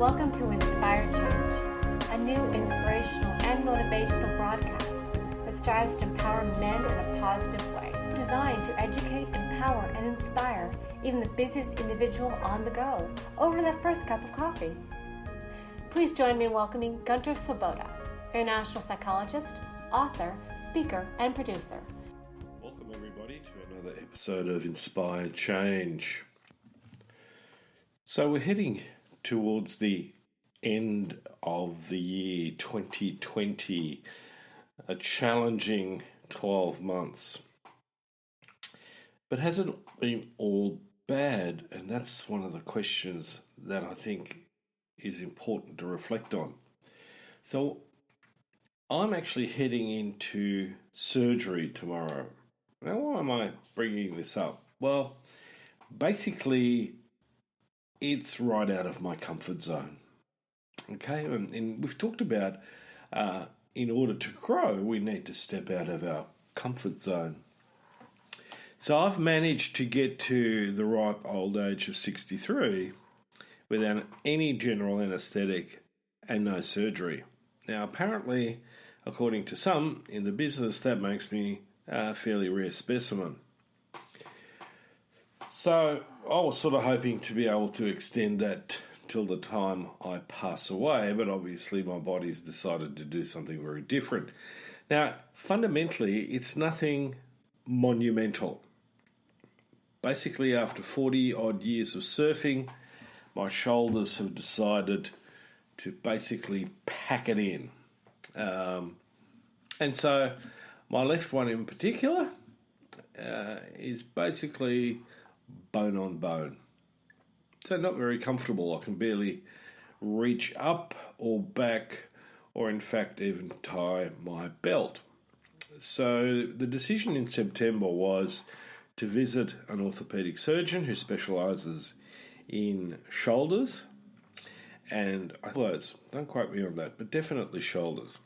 Welcome to Inspired Change, a new inspirational and motivational broadcast that strives to empower men in a positive way, designed to educate, empower, and inspire even the busiest individual on the go over that first cup of coffee. Please join me in welcoming Gunter, international psychologist, author, speaker, and producer. Welcome everybody to another episode of Inspired Change. So we're heading towards the end of the year 2020, a challenging 12 months. But has it been all bad? And that's one of the questions that I think is important to reflect on. So I'm actually heading into surgery tomorrow. Now, why am I bringing this up? Well, basically, it's right out of my comfort zone. Okay, and we've talked about in order to grow, we need to step out of our comfort zone. So I've managed to get to the ripe old age of 63 without any general anaesthetic and no surgery. Now, apparently, according to some in the business, that makes me a fairly rare specimen. So I was sort of hoping to be able to extend that till the time I pass away, but obviously my body's decided to do something very different. Now, fundamentally, it's nothing monumental. Basically, after 40 odd years of surfing, my shoulders have decided to basically pack it in. And so my left one in particular is basically bone on bone. So not very comfortable. I can barely reach up or back or in fact even tie my belt. So the decision in September was to visit an orthopaedic surgeon who specialises in shoulders and elbows. Don't quote me on that, but definitely shoulders.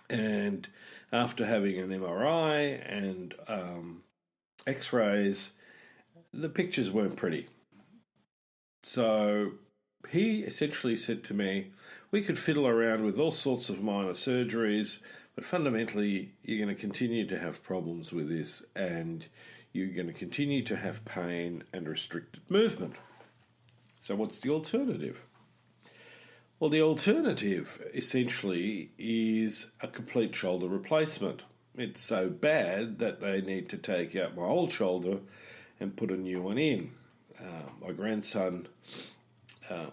And after having an MRI and X-rays, the pictures weren't pretty. So he essentially said to me, we could fiddle around with all sorts of minor surgeries, but fundamentally you're going to continue to have problems with this and you're going to continue to have pain and restricted movement. So what's the alternative? Well, the alternative essentially is a complete shoulder replacement. It's so bad that they need to take out my old shoulder and put a new one in. My grandson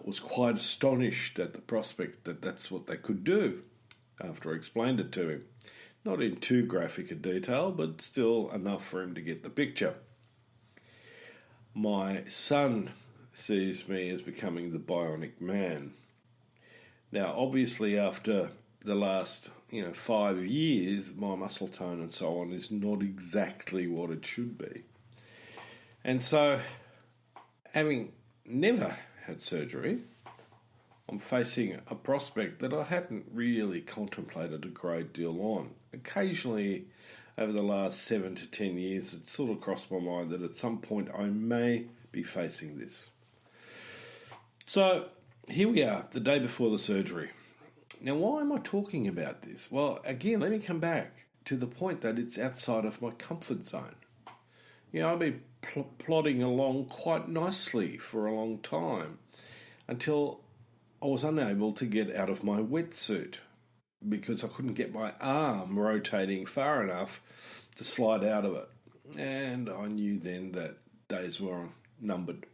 was quite astonished at the prospect that that's what they could do after I explained it to him. Not in too graphic a detail, but still enough for him to get the picture. My son sees me as becoming the bionic man. Now, obviously, after the last 5 years, my muscle tone and so on is not exactly what it should be. And so, having never had surgery, I'm facing a prospect that I hadn't really contemplated a great deal on. Occasionally, over the last 7 to 10 years, it sort of crossed my mind that at some point I may be facing this. So, here we are, the day before the surgery. Now, why am I talking about this? Well, again, let me come back to the point that it's outside of my comfort zone. I've been plodding along quite nicely for a long time until I was unable to get out of my wetsuit because I couldn't get my arm rotating far enough to slide out of it. And I knew then that days were numbered.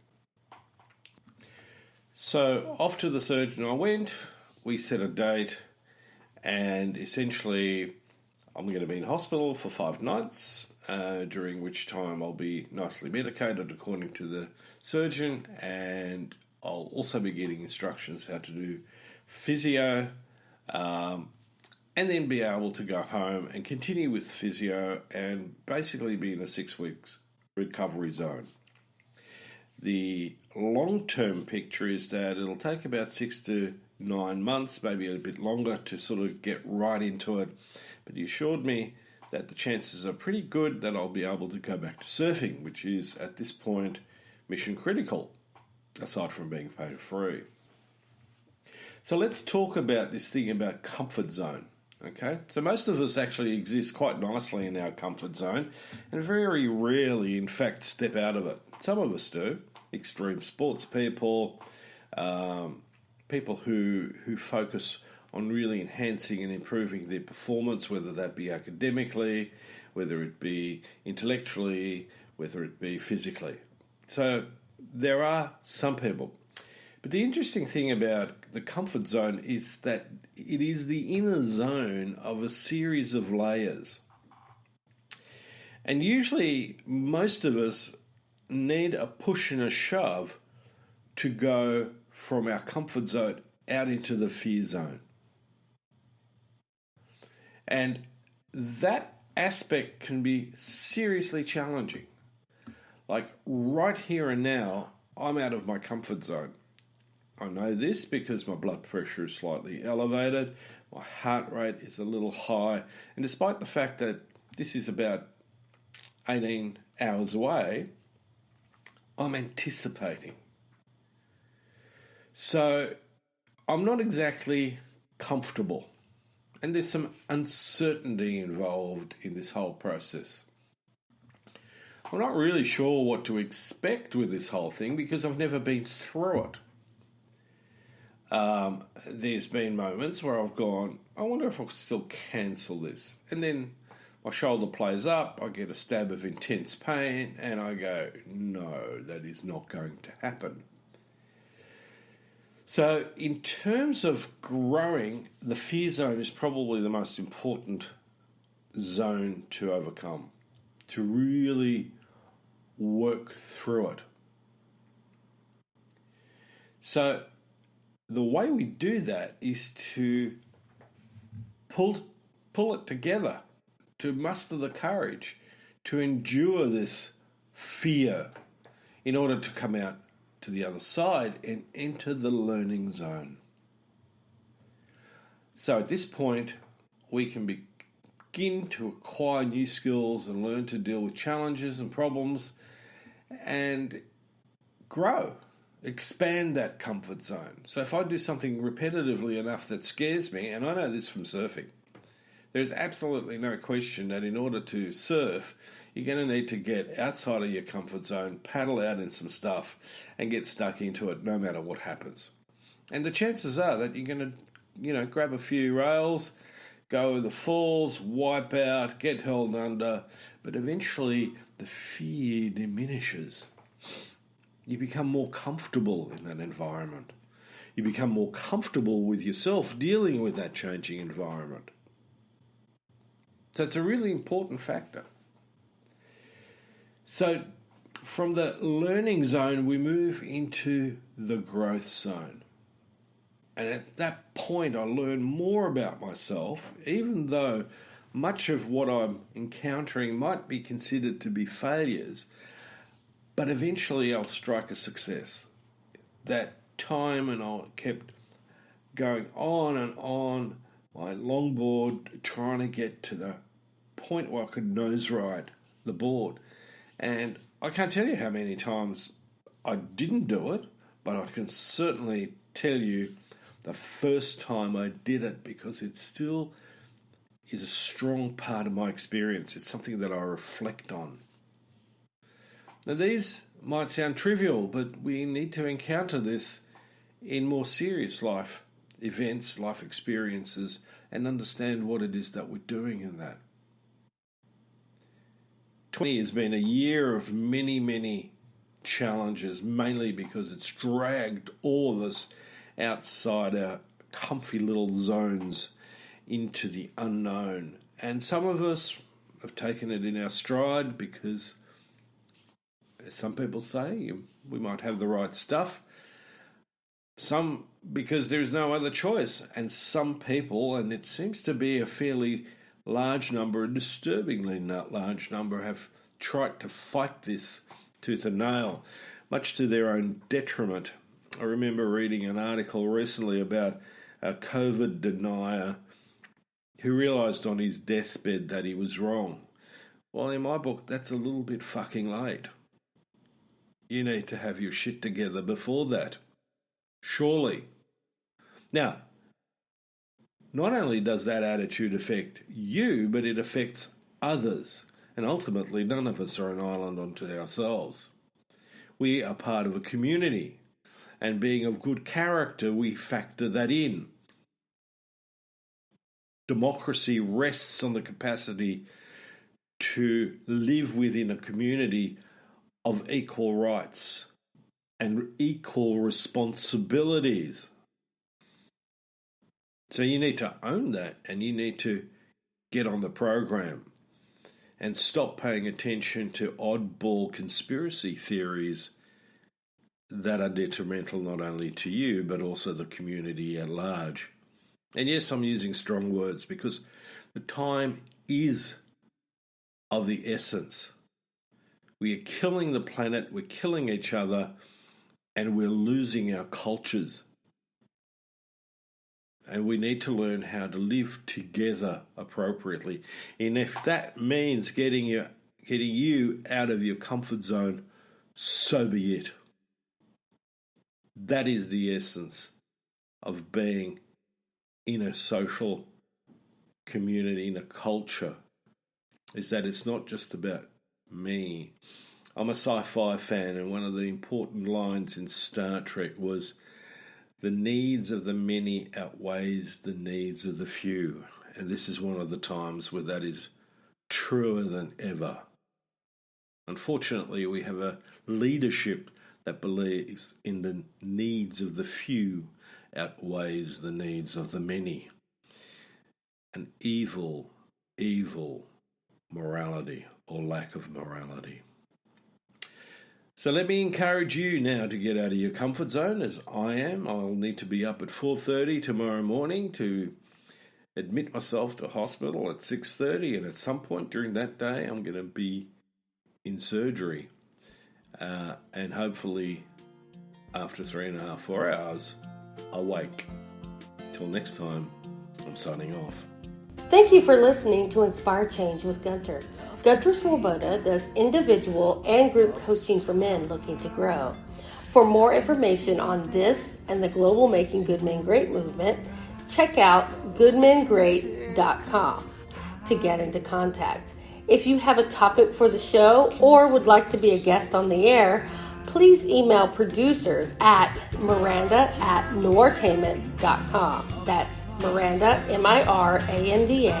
So off to the surgeon I went, we set a date, and essentially I'm going to be in hospital for 5 nights, during which time I'll be nicely medicated according to the surgeon, and I'll also be getting instructions how to do physio, and then be able to go home and continue with physio and basically be in a 6 weeks recovery zone. The long-term picture is that it'll take about 6 to 9 months, maybe a bit longer, to sort of get right into it. But he assured me that the chances are pretty good that I'll be able to go back to surfing, which is, at this point, mission critical, aside from being pain-free. So let's talk about this thing about comfort zone. Okay, so most of us actually exist quite nicely in our comfort zone and very rarely, in fact, step out of it. Some of us do. Extreme sports people, people who focus on really enhancing and improving their performance, whether that be academically, whether it be intellectually, whether it be physically. So there are some people. But the interesting thing about the comfort zone is that it is the inner zone of a series of layers. And usually most of us need a push and a shove to go from our comfort zone out into the fear zone. And that aspect can be seriously challenging. Like right here and now, I'm out of my comfort zone. I know this because my blood pressure is slightly elevated, my heart rate is a little high, and despite the fact that this is about 18 hours away, I'm anticipating. So I'm not exactly comfortable, and there's some uncertainty involved in this whole process. I'm not really sure what to expect with this whole thing because I've never been through it. There's been moments where I've gone, I wonder if I could still cancel this. And then my shoulder plays up, I get a stab of intense pain, and I go, no, that is not going to happen. So in terms of growing, the fear zone is probably the most important zone to overcome, to really work through it. So the way we do that is to pull it together, to muster the courage, to endure this fear in order to come out to the other side and enter the learning zone. So at this point, we can begin to acquire new skills and learn to deal with challenges and problems and grow. Expand that comfort zone. So if I do something repetitively enough that scares me, and I know this from surfing, there's absolutely no question that in order to surf, you're going to need to get outside of your comfort zone, paddle out in some stuff, and get stuck into it no matter what happens. And the chances are that you're going to, grab a few rails, go over the falls, wipe out, get held under, but eventually the fear diminishes. You become more comfortable in that environment. You become more comfortable with yourself dealing with that changing environment. So it's a really important factor. So from the learning zone, we move into the growth zone. And at that point, I learn more about myself, even though much of what I'm encountering might be considered to be failures. But eventually I'll strike a success. That time and I kept going on and on, my longboard, trying to get to the point where I could nose ride the board. And I can't tell you how many times I didn't do it, but I can certainly tell you the first time I did it because it still is a strong part of my experience. It's something that I reflect on. Now, these might sound trivial, but we need to encounter this in more serious life events, life experiences, and understand what it is that we're doing in that. 2020 has been a year of many, many challenges, mainly because it's dragged all of us outside our comfy little zones into the unknown. And some of us have taken it in our stride because, as some people say, we might have the right stuff. Some because there's no other choice. And some people, and it seems to be a fairly large number, a disturbingly large number, have tried to fight this tooth and nail, much to their own detriment. I remember reading an article recently about a COVID denier who realised on his deathbed that he was wrong. Well, in my book, that's a little bit fucking late. You need to have your shit together before that. Surely. Now, not only does that attitude affect you, but it affects others. And ultimately, none of us are an island unto ourselves. We are part of a community. And being of good character, we factor that in. Democracy rests on the capacity to live within a community of equal rights and equal responsibilities. So you need to own that, and you need to get on the program and stop paying attention to oddball conspiracy theories that are detrimental not only to you but also the community at large. And yes, I'm using strong words because the time is of the essence. We are killing the planet, we're killing each other, and we're losing our cultures. And we need to learn how to live together appropriately. And if that means getting you out of your comfort zone, so be it. That is the essence of being in a social community, in a culture, is that it's not just about me. I'm a sci-fi fan, and one of the important lines in Star Trek was, "The needs of the many outweighs the needs of the few." And this is one of the times where that is truer than ever. Unfortunately, we have a leadership that believes in the needs of the few outweighs the needs of the many. An evil morality or lack of morality. So let me encourage you now to get out of your comfort zone, as I am. I'll need to be up at 4:30 tomorrow morning to admit myself to hospital at 6:30, and at some point during that day I'm going to be in surgery. And hopefully after 3.5, 4 hours, awake. Till next time, I'm signing off. Thank you for listening to Inspire Change with Gunter. Gunter Swoboda does individual and group coaching for men looking to grow. For more information on this and the global Making Good Men Great movement, check out goodmengreat.com to get into contact. If you have a topic for the show or would like to be a guest on the air, please email producers at miranda@noirtainment.com. That's Miranda, Miranda,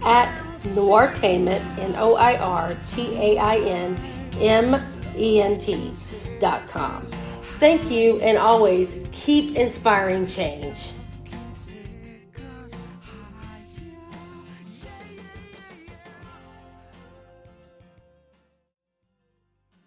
at noirtainment, noirtainment.com. Thank you, and always keep inspiring change.